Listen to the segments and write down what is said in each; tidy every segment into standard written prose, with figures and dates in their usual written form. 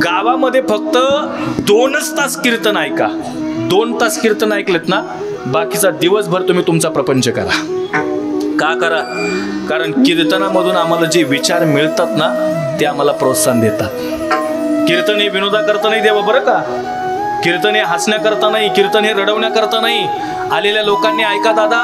गावामध्ये फक्त 2च तास कीर्तन ऐका. 2 तास कीर्तन ऐकलेत ना, बाकीचा दिवसभर तुम्ही तुमचा प्रपंच करा. का करा? कारण कीर्तनामधून आम्हाला जे विचार मिळतात ना, ते आम्हाला प्रोत्साहन देतात. कीर्तन हे विनोदाकरता नाही देवा, बरं का. कीर्तन हे हसण्याकरता नाही, कीर्तन हे रडवण्याकरता नाही. आलेल्या लोकांनी ऐका दादा,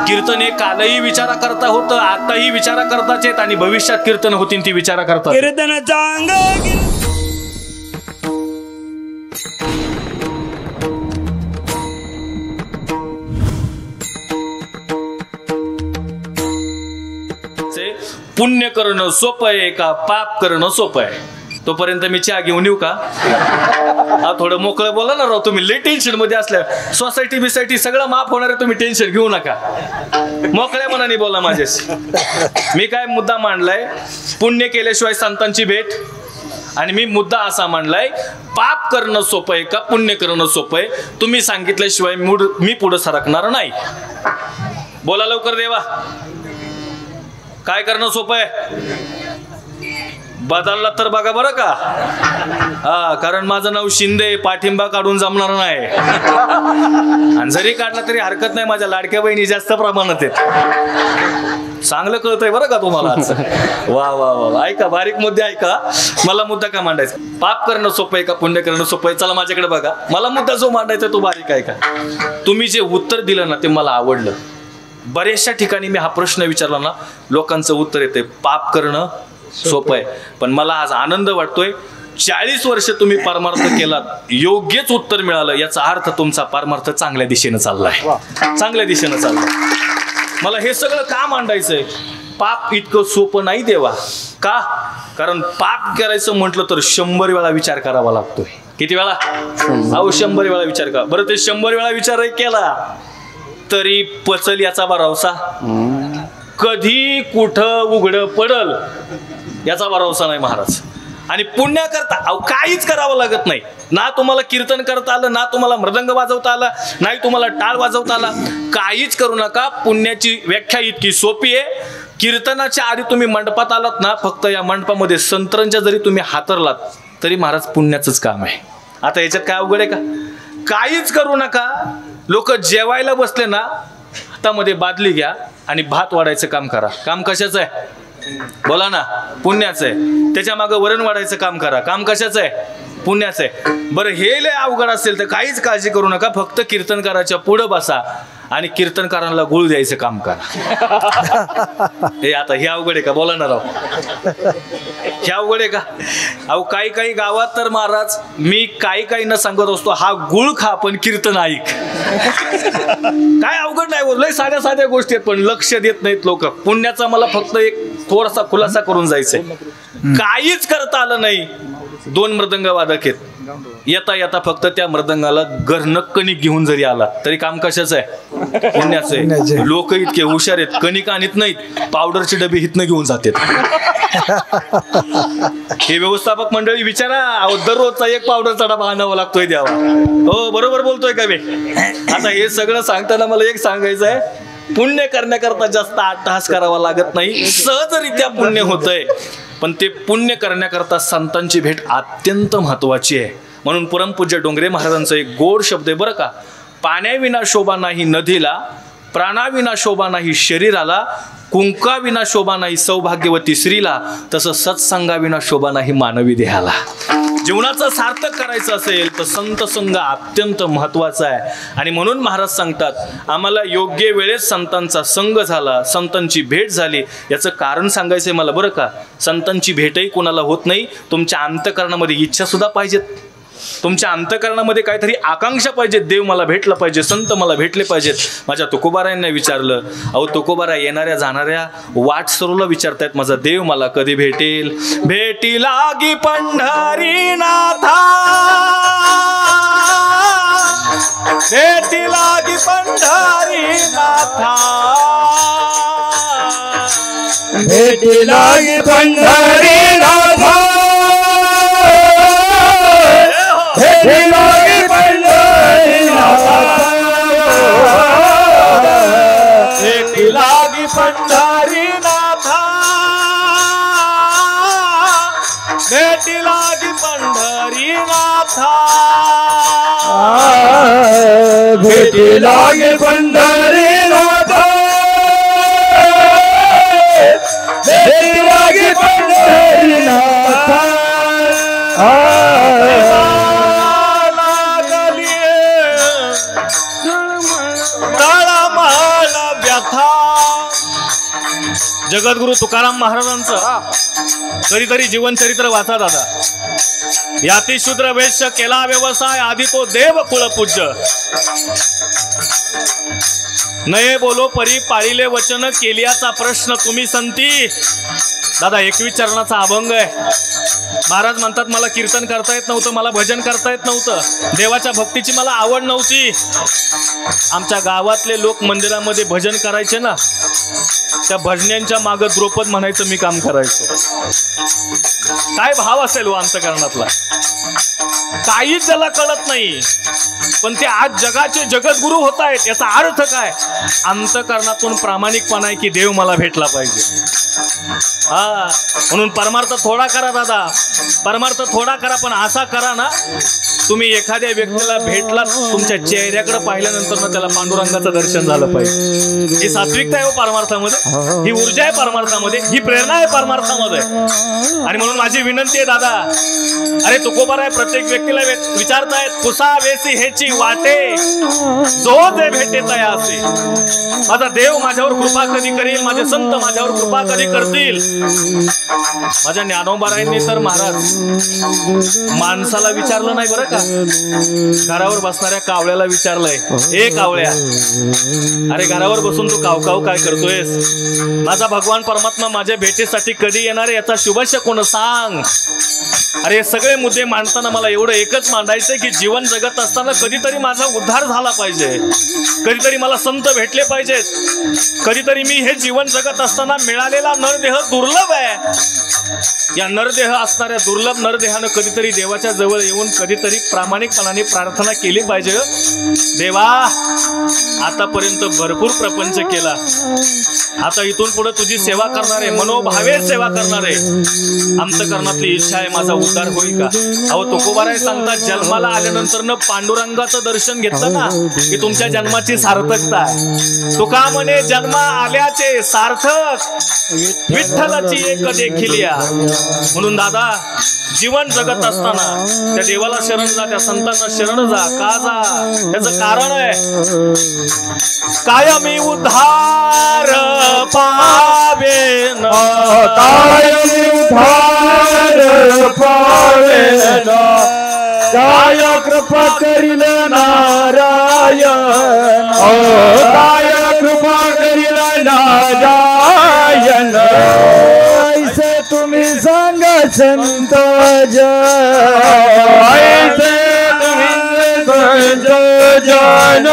कीर्तन हे कालही विचारा करता होतं, आताही विचारा करताच आहेत आणि भविष्यात कीर्तन होतील ती विचारा करता. कीर्तन चांग पुण्य करणं सोपं आहे का पाप करणं सोपं आहे? तोपर्यंत मी चहा घेऊन येऊ का? थोडं मोकळं बोला ना राव, तुम्ही लई टेन्शन मध्ये असल्या. सोसायटी बिसायटी सगळं माफ होणार आहे, तुम्ही टेन्शन घेऊ नका. मोकळ्या मनाने बोला माझ्याशी. मी काय मुद्दा मांडलाय, पुण्य केल्याशिवाय संतांची भेट. आणि मी मुद्दा असा मांडलाय, पाप करणं सोपं आहे का पुण्य करणं सोपं आहे? तुम्ही सांगितल्याशिवाय मी पुढे सरकणार नाही. बोला लवकर देवा, काय करणं सोपं आहे? बदलला तर बघा बरं का. हा, कारण माझं नाव शिंदे, पाठिंबा काढून जमणार नाही. आणि जरी काढला तरी हरकत नाही, माझ्या लाडक्या बहिणी जास्त प्रमाणात आहेत. चांगलं कळतंय बरं का तुम्हाला. वा वा वा, ऐका, बारीक मुद्दे ऐका. मला मुद्दा का मांडायचा? पाप करणं सोपं आहे का पुण्य करणं सोपं आहे? चला माझ्याकडे बघा, मला मुद्दा जो मांडायचा तो बारीक ऐका. तुम्ही जे उत्तर दिलं ना ते मला आवडलं. बऱ्याचशा ठिकाणी मी हा प्रश्न विचारला ना, लोकांचं उत्तर येते पाप करणं सोपं आहे. पण मला आज आनंद वाटतोय, 40 वर्ष तुम्ही परमार्थ केलात, योग्यच उत्तर मिळालं, याचा अर्थ तुमचा परमार्थ चांगल्या दिशेनं चाललाय, चांगल्या दिशेनं चाललाय. मला हे सगळं का मांडायचंय? पाप इतकं सोपं नाही देवा. का? कारण पाप करायचं म्हटलं तर 100 वेळा विचार करावा लागतोय. किती वेळा? 100 वेळा विचार करा. बरं, ते 100 वेळा विचार केला तरी पचल याचा भरवसा? कधी कुठं उघडं पडल याचा भरवसा नाही महाराज. आणि पुण्य करता काहीच करावं लागत नाही. ना तुम्हाला कीर्तन करता आलं, ना तुम्हाला मृदंग वाजवता आला, नाही तुम्हाला टाळ वाजवता आला. काहीच करू नका. पुण्याची व्याख्या इतकी सोपी आहे. कीर्तनाच्या आधी तुम्ही मंडपात आलात ना, फक्त या मंडपामध्ये संतरांच्या जरी तुम्ही हातरलात तरी महाराज पुण्याचंच काम आहे. आता याच्यात काय अवघड आहे का? काहीच करू नका. लोक जेवायला बसले ना, हातामध्ये बादली घ्या आणि भात वाढायचं काम करा. काम कशाचं आहे? बोला ना. पुण्याचं आहे. त्याच्या मागं वरण वाढायचं काम करा. काम कशाचं आहे? पुण्याचं आहे. बरं, हे लय अवघड असेल तर काहीच काळजी करू नका. फक्त कीर्तनकाराच्या पुढं बसा आणि कीर्तनकारांना गुळ द्यायचं काम करा. हे आता हे अवघड आहे का? बोला ना राव, हे अवघड आहे का? अहो, काही काही गावात तर महाराज मी काही न सांगत असतो, हा गुळ खा पण कीर्तन ऐक. काय अवघड नाही, लय साध्या साध्या गोष्टी आहेत, पण लक्ष देत नाहीत लोक. पुण्याचा मला फक्त एक थोडासा खुलासा करून जायचंय. काहीच करता आलं नाही, 2 मृदंग वादक आहेत. येता येता फक्त त्या मृदंगाला घरनं कणिक घेऊन जरी आला तरी काम कशाचं आहे? पुण्याचं आहे. लोक इतके हुशार आहेत, कणिक आणत नाहीत, पावडरचे डबे हितनं घेऊन जातात. हे व्यवस्थापक मंडळी विचारा, दररोजचा एक पावडरचा डबा आणावा लागतोय द्यावा. हो, बरोबर बोलतोय का मी? आता हे सगळं सांगताना मला एक सांगायचं आहे, पुण्य करण्याकरता जास्त अट्टहास करावा लागत नाही, सहजरित्या पुण्य होतंय. पण ते पुण्य करण्याकरता संतांची भेट अत्यंत महत्वाची आहे. म्हणून परमपूज्य डोंगरे महाराजांचा एक गोड शब्द आहे बरं का. पाण्याविना शोभा नाही नदीला, प्राणाविना शोभा नाही शरीराला, कुंकाविना शोभा नाही सौभाग्यवती स्त्रीला, तसं सत्संगाविना शोभा नाही मानवी देहाला. जीवनाचं सार्थक करायचं असेल तर संत संग अत्यंत महत्वाचा आहे. आणि म्हणून महाराज सांगतात, आम्हाला योग्य वेळेत संतांचा संग झाला, संतांची भेट झाली. याचं कारण सांगायचंय मला बरं का. संतांची भेटही कोणाला होत नाही. तुमच्या अंतःकरणामध्ये इच्छा सुद्धा पाहिजेत. तुमच्या अंतःकरणामध्ये काहीतरी आकांक्षा पाहिजे. देव मला भेटला पाहिजे, संत मला भेटले पाहिजेत. माझ्या तुकोबारायांना विचारलं, अहो तुकोबारा येणाऱ्या जाणाऱ्या वाट सरूला विचारतायत, माझा देव मला कधी भेटेल? भेटी लागी पंढरीनाथा, भेटी लागी पंढरीनाथा, भेटी लागी पंढरीनाथा, भेटी लागी पंढरीनाथा, भेटी लागी पंढरीनाथा, भेटी लागी पंढरीनाथा. व्यथा भेटी लागे पंढरीनाथ भेटी लागे पंढरीनाथ तळमळ व्यथा. जगद्गुरु तुकाराम महाराजांचं कधीतरी जीवनचरित्र वाचा दादा. याती शूद्र वैश्य केला व्यवसाय आधी तो देव कुळपूज्य. नये बोलो परी पाळिले वचन केलियाचा प्रश्न तुम्ही संती. दादा 21 चरणाचा अभंग आहे. महाराज म्हणतात मला कीर्तन करता येत नव्हतं, मला भजन करता येत नव्हतं, देवाच्या भक्तीची मला आवड नव्हती. आमच्या गावातले लोक मंदिरामध्ये भजन करायचे ना, त्या भजन्यांच्या मागे द्रौपद म्हणायचं मी काम करायचो. काय भाव असेल हो अंतकरणातला, काहीच त्याला कळत नाही. पण ते आज जगाचे जगद्गुरु होत आहेत. याचा अर्थ काय? अंतकरणातून प्रामाणिकपणा आहे की देव मला भेटला पाहिजे. म्हणून परमार्थ थोडा करा दादा, परमार्थ थोडा करा, पण असा करा ना तुम्ही एखाद्या व्यक्तीला भेटला, तुमच्या चेहऱ्याकडे पाहिल्यानंतर ना त्याला पांडुरंगाचं दर्शन झालं पाहिजे. ही सात्विकता आहे हो परमार्थामध्ये, ही ऊर्जा आहे परमार्थामध्ये, ही प्रेरणा आहे परमार्थामध्ये. आणि म्हणून माझी विनंती आहे दादा, अरे तुकोबार आहे, प्रत्येक व्यक्तीला विचारतायत पुसा वेसी हेची वाटे जो जे भेटे तया असे. माझा देव माझ्यावर कृपा कधी करील, माझे संत माझ्यावर कृपा कधी करतील. माझ्या ज्ञानोबारायांनी तर महाराज माणसाला विचारलं नाही बरं का, घरावर बसणाऱ्या कावळ्याला विचारलंय, हे कावळ्या अरे घरावर बसून तू कावकाव काय करतोयस? माझा भगवान परमात्मा माझ्या भेटीसाठी कधी येणार याचा शुभश कोण सांग. अरे सगळे मुद्दे मांडताना मला एवढं एकच मांडायचंय की जीवन जगत असताना कधीतरी माझा उद्धार झाला पाहिजे, कधीतरी मला संत भेटले पाहिजेत, कधीतरी मी हे जीवन जगत असताना मिळालेला नरदेह दुर्लभ आहे. या नरदेह असणाऱ्या दुर्लभ नरदेहानं कधीतरी देवाच्या जवळ येऊन कधीतरी प्रामाणिकपणाने प्रार्थना केली पाहिजे. देवा आतापर्यंत भरपूर प्रपंच केला, आता इथून पुढे तुझी सेवा करणार आहे, मनोभावे सेवा करणार आहे. अंतकरणातली इच्छा आहे माझा उद्धार होईल का? अहो तुकोबाराय सांगतात जन्माला आल्यानंतर न पांडुरंगाचं दर्शन घेतलं ना की तुमच्या जन्माची सार्थकता आहे. तुका म्हणे जन्मा आल्याचे सार्थक विठ्ठलाची एक देखील या. म्हणून दादा जीवन जगत असताना त्या देवाला शरण जा, त्या संतांना शरण जा. का जा? त्याचं कारण आहे कायमी उद्धार पावेन, कायमी उद्धार पावेन, काय कृपा करील नारायण, काय कृपा करील नारायण. ऐसे तुम्ही सांग संत जन, ऐसे तुम्ही जन.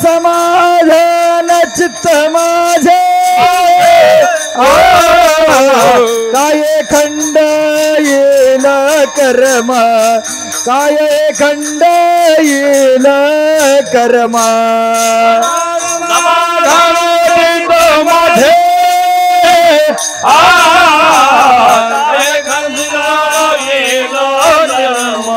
समाधान चित्त माझे काय खंड येईल कर्म, काय खंड येईल कर्म. समाधान चित्त माझे काय खंड येईल कर्म.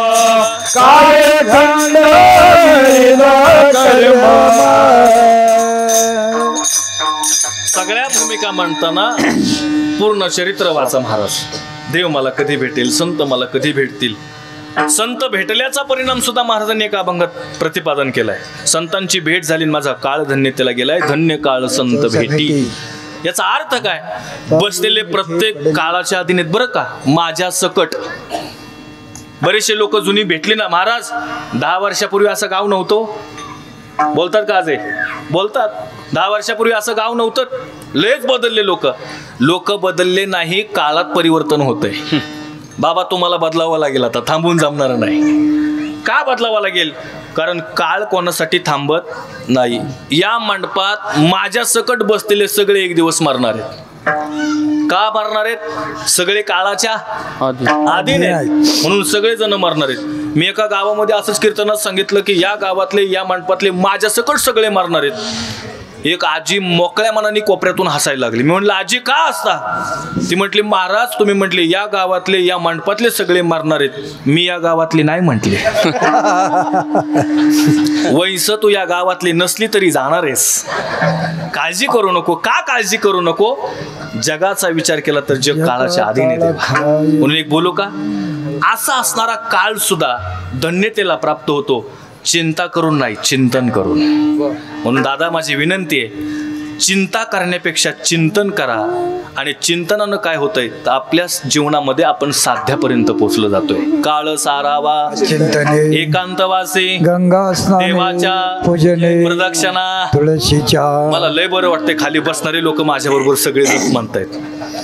सगळ्या भूमिका मांडताना पूर्ण चरित्र वाचा महाराज. देव मला कधी भेटेल, संत मला कधी भेटतील. संत भेटल्याचा परिणाम सुद्धा महाराजांनी एका अभंगात प्रतिपादन केलाय. संतांची भेट झाली, माझा काळ धन्यतेला गेलाय, धन्य काळ संत भेटी. याचा अर्थ काय? बसलेले प्रत्येक काळाच्या अधीनेत बरं का माझ्या सकट. बरेचसे लोक जुनी भेटली ना महाराज 10 वर्षापूर्वी असं गाव नव्हतं बोलतात का? आज बोलतात 10 वर्षापूर्वी असं गाव नव्हतं. लयच बदलले लोक बदलले नाही, काळात परिवर्तन होतंय. बाबा तुम्हाला बदलावं लागेल, आता थांबून जमणार नाही. का बदलावं लागेल? कारण काळ कोणासाठी थांबत नाही. या मंडपात माझ्या सकट बसलेले सगळे एक दिवस मरणार आहेत. का मरणार आहेत? सगळे काळाच्या आधीने, म्हणून सगळे जण मरणार आहेत. मी एका गावामध्ये असंच कीर्तनात सांगितलं की या गावातले या मंडपातले माझ्या सकट सगळे मरणार आहेत. एक आजी मोकळ्या मनाने कोपऱ्यातून हसायला लागली. मी म्हटलं आजी का हसता? ती म्हटली महाराज तुम्ही म्हटले या गावातले या मंडपातले सगळे मारणार आहेत, मी या गावातले नाही म्हटले. वैस तू या गावातली नसली तरी जाणार आहेस, काळजी करू नको. का काळजी करू नको? जगाचा विचार केला तर जग काळाच्या अधीन आहे. म्हणून एक बोलू का, असा असणारा काळ सुद्धा धन्यतेला प्राप्त होतो चिंता करून नाही, चिंतन करून. म्हणून दादा माझी विनंती आहे, चिंता करण्यापेक्षा चिंतन करा. आणि चिंतनानं काय होतंय तर आपल्या जीवनामध्ये आपण साध्यापर्यंत पोहोचलो जातोय. काळ सारावा चिंतने एकांतवासी गंगा स्नाने देवाच्या पूजने प्रदक्षिणा. तुळशीच्या. मला लय बरं वाटतंय खाली बसणारे लोक माझ्या बरोबर सगळे जण म्हणतायत.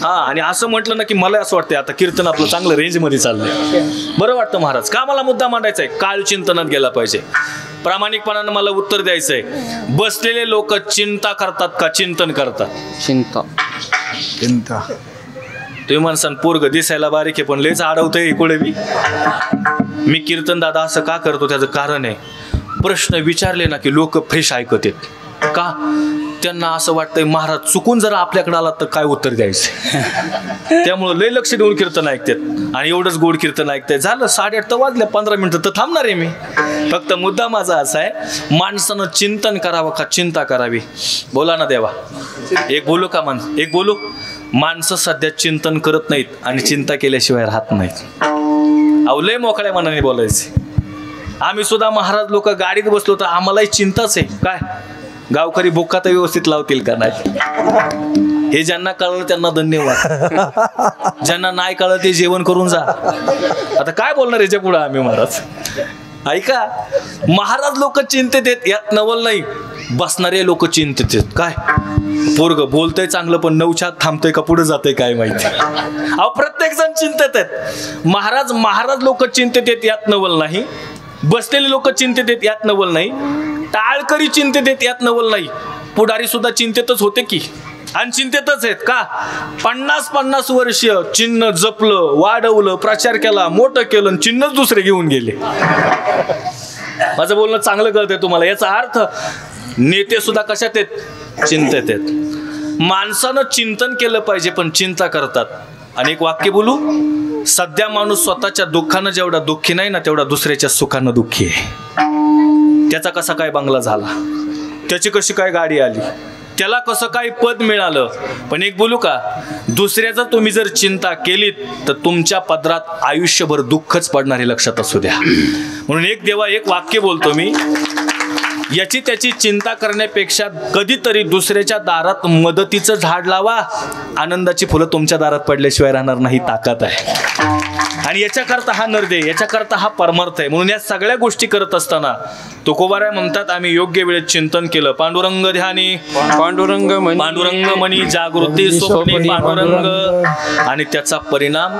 हा आणि असं म्हटलं ना की मला असं वाटतंय आता कीर्तन आपलं चांगलं रेंज मध्ये चाललंय. बरं वाटतं महाराज. का मला मुद्दा मांडायचा आहे, काळ चिंतनात गेला पाहिजे. प्रामाणिकपणानं मला उत्तर द्यायचंय. बसलेले लोक चिंता करतात का चिंतन करतात? चिंता. चिंता. तुम्ही म्हणसान पोरग दिसायला बारीक आहे पण लयच अडवतंय इकडे मी कीर्तन दादा असं का करतो त्याचं कारण आहे, प्रश्न विचारले ना की लोक फ्रेश ऐकत आहेत. का? त्यांना असं वाटतंय महाराज चुकून जरा आपल्याकडे आला तर काय उत्तर द्यायचं. त्यामुळे लय लक्ष देऊन कीर्तन ऐकतात आणि एवढंच गोड कीर्तन ऐकताय. झालं 8:30 तर वाजले, 15 मिनिटं तर थांबणार आहे मी. फक्त मुद्दा माझा असा आहे, माणसानं चिंतन करावं का चिंता करावी? बोला ना देवा. एक बोलू का एक बोलू. माणसं सध्या चिंतन करत नाहीत आणि चिंता केल्याशिवाय राहत नाहीत. अहो लय मोकळ्या मनाने बोलायचे. आम्ही सुद्धा महाराज लोक गाडीत बसलो तर आम्हालाही चिंताच आहे. काय गावकरी बुक्का तर व्यवस्थित लावतील का नाही? हे ज्यांना कळलं त्यांना धन्यवाद. ज्यांना नाही कळलं ते जेवण करून जा. आता काय बोलणार याच्या पुढे आम्ही महाराज? ऐका, महाराज लोक चिंतेत आहेत यात नवल नाही, बसणारे लोक चिंतेत आहेत. काय पोरग बोलतय चांगलं पण नवछात थांबतय का पुढे जातंय काय माहिती. अहो प्रत्येक जण चिंतेत आहेत. महाराज लोक चिंतेत आहेत यात नवल नाही, बसलेले लोक चिंतेत आहेत यात नवल नाही, टाळकरी चिंतेत आहेत यात नवल नाही, पुढारी सुद्धा चिंतेतच होते की आणि चिंतेतच आहेत. का 50-50 वर्ष चिन्ह जपलं, वाढवलं, प्रचार केला, मोठं केलं, चिन्हच दुसरे घेऊन गेले. माझं बोलणं चांगलं कळतंय तुम्हाला? याचा अर्थ नेते सुद्धा कशात आहेत? चिंतेत आहेत. माणसानं चिंतन केलं पाहिजे पण चिंता करतात. आणि एक वाक्य बोलू, सध्या माणूस स्वतःच्या दुःखानं जेवढा दुःखी नाही ना तेवढा दुसऱ्याच्या सुखानं दुःखी आहे. त्याचा कसा काय बंगला झाला, त्याची कशी काय गाडी आली, त्याला कसं काय पद मिळालं. पण एक बोलू का, दुसऱ्याचं तुम्ही जर चिंता केलीत तर तुमच्या पदरात आयुष्यभर दुःखच पडणार हे लक्षात असू द्या. म्हणून एक देवा एक वाक्य बोलतो मी, याची त्याची चिंता करण्यापेक्षा कधीतरी दुसऱ्याच्या दारात मदतीचं झाड लावा. आनंदाची फुलं तुमच्या दारात पडल्याशिवाय राहणार नाही, ताकद आहे. आणि याच्याकरता हा नरदे, याच्याकरता हा परमार्थ आहे. म्हणून या सगळ्या गोष्टी करत असताना तुकोबाराय म्हणतात आम्ही योग्य वेळेत चिंतन केलं. पांडुरंग ध्यानी पांडुरंग मणी जागृती स्वप्नी पांडुरंग. आणि त्याचा परिणाम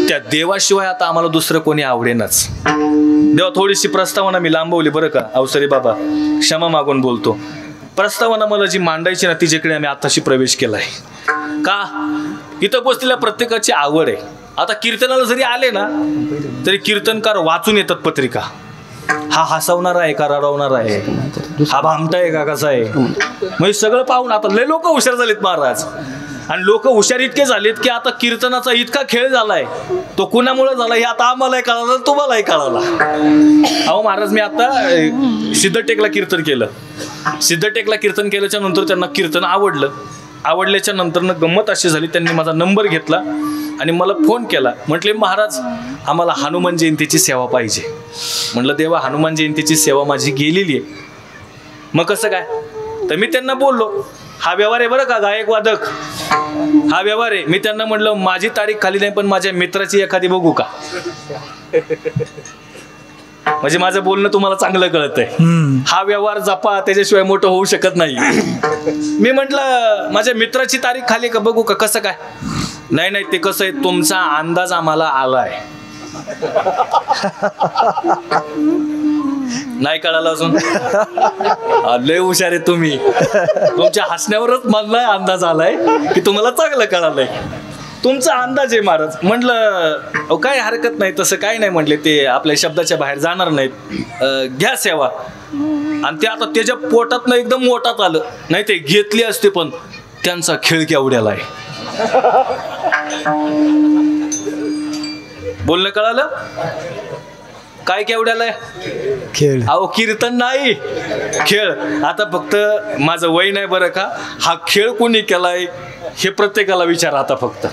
त्या देवाशिवाय आता आम्हाला दुसरं कोणी आवडेनच. देवा थोडीशी प्रस्तावना मी लांबवली बरं का अवसरे बाबा, क्षमा मागून बोलतो. प्रस्तावना मला जी मांडायची ना तिच्याकडे आम्ही आताशी प्रवेश केलाय. का इथं बसलेल्या प्रत्येकाची आवड आहे. आता कीर्तनाला जरी आले ना तरी कीर्तनकार वाचून येतात पत्रिका. हा हसवणारा आहे का रडवणारा आहे, हा भामटा आहे का कसा आहे, म्हणजे सगळं पाहून आता लय लोक हुशार झालेत महाराज. आणि लोक हुशार इतके झालेत की आता कीर्तनाचा इतका खेळ झालाय, तो कुणामुळे झाला हे आता आम्हालाही कळालं, तुम्हालाही कळाला. अहो महाराज मी आता सिद्धटेकला कीर्तन केलं. सिद्धटेकला कीर्तन केल्याच्या नंतर त्यांना कीर्तन आवडल्याच्या नंतर गंमत अशी झाली, त्यांनी माझा नंबर घेतला आणि मला फोन केला. म्हटले महाराज आम्हाला हनुमान जयंतीची सेवा पाहिजे. म्हटलं देवा हनुमान जयंतीची सेवा माझी गेलेली आहे, मग कसं काय? तर मी त्यांना बोललो हा व्यवहार आहे बरं का, गायक वादक हा व्यवहार आहे. मी त्यांना म्हटलं माझी तारीख खाली नाही पण माझ्या मित्राची एखादी बघू का, म्हणजे माझं बोलणं तुम्हाला चांगलं कळतंय. हा व्यवहार जपा, त्याच्याशिवाय मोठं होऊ शकत नाही. मी म्हटलं माझ्या मित्राची तारीख खाली का बघू का, कसं काय? नाही ते कसं आहे तुमचा अंदाज आम्हाला आलाय. नाही कळालं अजून? लय हुशार आहे तुम्ही. तुमच्या हसण्यावरच मला अंदाज आलाय की तुम्हाला चांगलं कळालंय. तुमचा अंदाज आहे महाराज. म्हटलं अहो काय हरकत नाही, तसं काय नाही म्हटले, ते आपल्या शब्दाच्या बाहेर जाणार नाहीत, घ्या सेवा. आणि ते आता त्याच्या पोटात ना एकदम मोठात आलं नाही, ते घेतली असते पण त्यांचा खेळ केवढ्याला आहे. बोलणं कळालं? काय केवढ्याला आहे? खेळ. अहो कीर्तन नाही, खेळ. आता फक्त माझं वय नाही बरं का, हा खेळ कोणी केलाय हे प्रत्येकाला विचारा. आता फक्त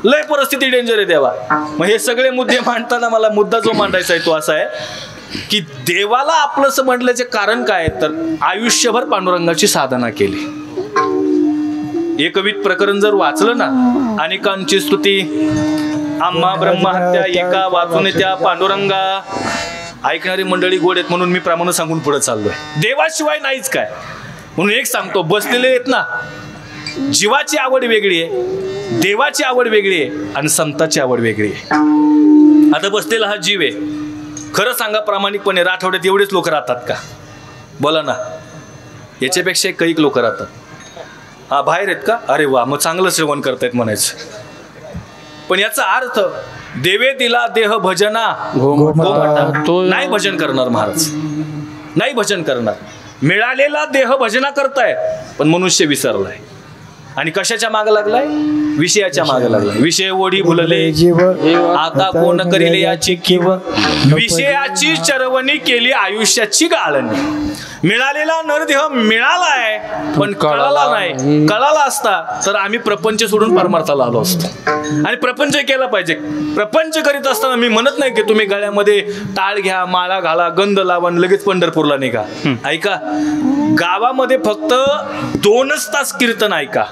लय परिस्थिती डेंजर आहे देवा. मग हे सगळे मुद्दे मांडताना मला मुद्दा जो मांडायचा आहे तो असा आहे की देवाला आपलंसं म्हटल्याचे कारण काय आहे, तर आयुष्यभर पांडुरंगाची साधना केली. एकविध प्रकरण जर वाचलं ना, अनेकांची स्तुती आम्हा ब्रह्महत्या एका वाचून त्या पांडुरंगा, ऐकणारी मंडळी गोड आहेत म्हणून मी प्रमाण सांगून पुढे चाललोय. देवाशिवाय नाहीच काय. म्हणून एक सांगतो, बसलेले आहेत ना, जीवाची आवड वेगळी आहे, देवाची आवड वेगळी आहे आणि संताची आवड वेगळी आहे. आता बसलेला हा जीव आहे. खरं सांगा प्रामाणिकपणे, राठोड्यात एवढेच लोक राहतात का? बोला ना. याच्यापेक्षा कैक लोक राहतात. हा बाहेर आहेत का? अरे वा, मग चांगलं सेवन करतायत म्हणायचं. पण याचा अर्थ देवे दिला देह भजना नाही भजन करणार महाराज, नाही भजन करणार. मिळालेला देह भजना करताय पण मनुष्य विसरलाय. आणि कशाच्या मागे लागलाय? विषयाच्या मागे लागलाय. विषय ओढी भुलले जीव आता कोण करीले याची किव, विषयाची चरवणी केली आयुष्याची गाळणी. मिळालेला नरदेह मिळालाय पण कळाला नाही. कळाला असता तर आम्ही प्रपंच सोडून परमार्थाला आलो असतो. आणि प्रपंच केला पाहिजे. प्रपंच करीत असताना मी म्हणत नाही की तुम्ही गळ्यामध्ये टाळ घ्या, माळा घाला, गंध लावून लगेच पंढरपूरला निघा. ऐका, गावामध्ये फक्त 2 तास कीर्तन ऐका.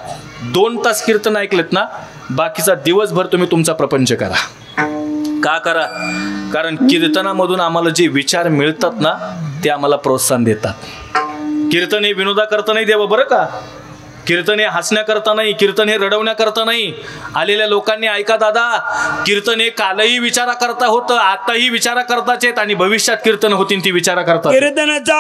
2 तास कीर्तन ऐकलेत ना, बाकीचा दिवसभर तुम्ही तुमचा प्रपंच करा. का करा? कारण कीर्तनामधून आम्हाला जे विचार मिळतात ना, ते आम्हाला प्रोत्साहन देतात. कीर्तन हे विनोदाकरता नाही देवा बरं का. कीर्तन हे हसण्याकरता नाही, कीर्तन हे रडवण्याकरता नाही. आलेल्या लोकांनी ऐका दादा, कीर्तन हे कालही विचारा करता होतं, आताही विचारा करताच आहेत आणि भविष्यात कीर्तन होतील ती विचारा करतात. कीर्तनाचा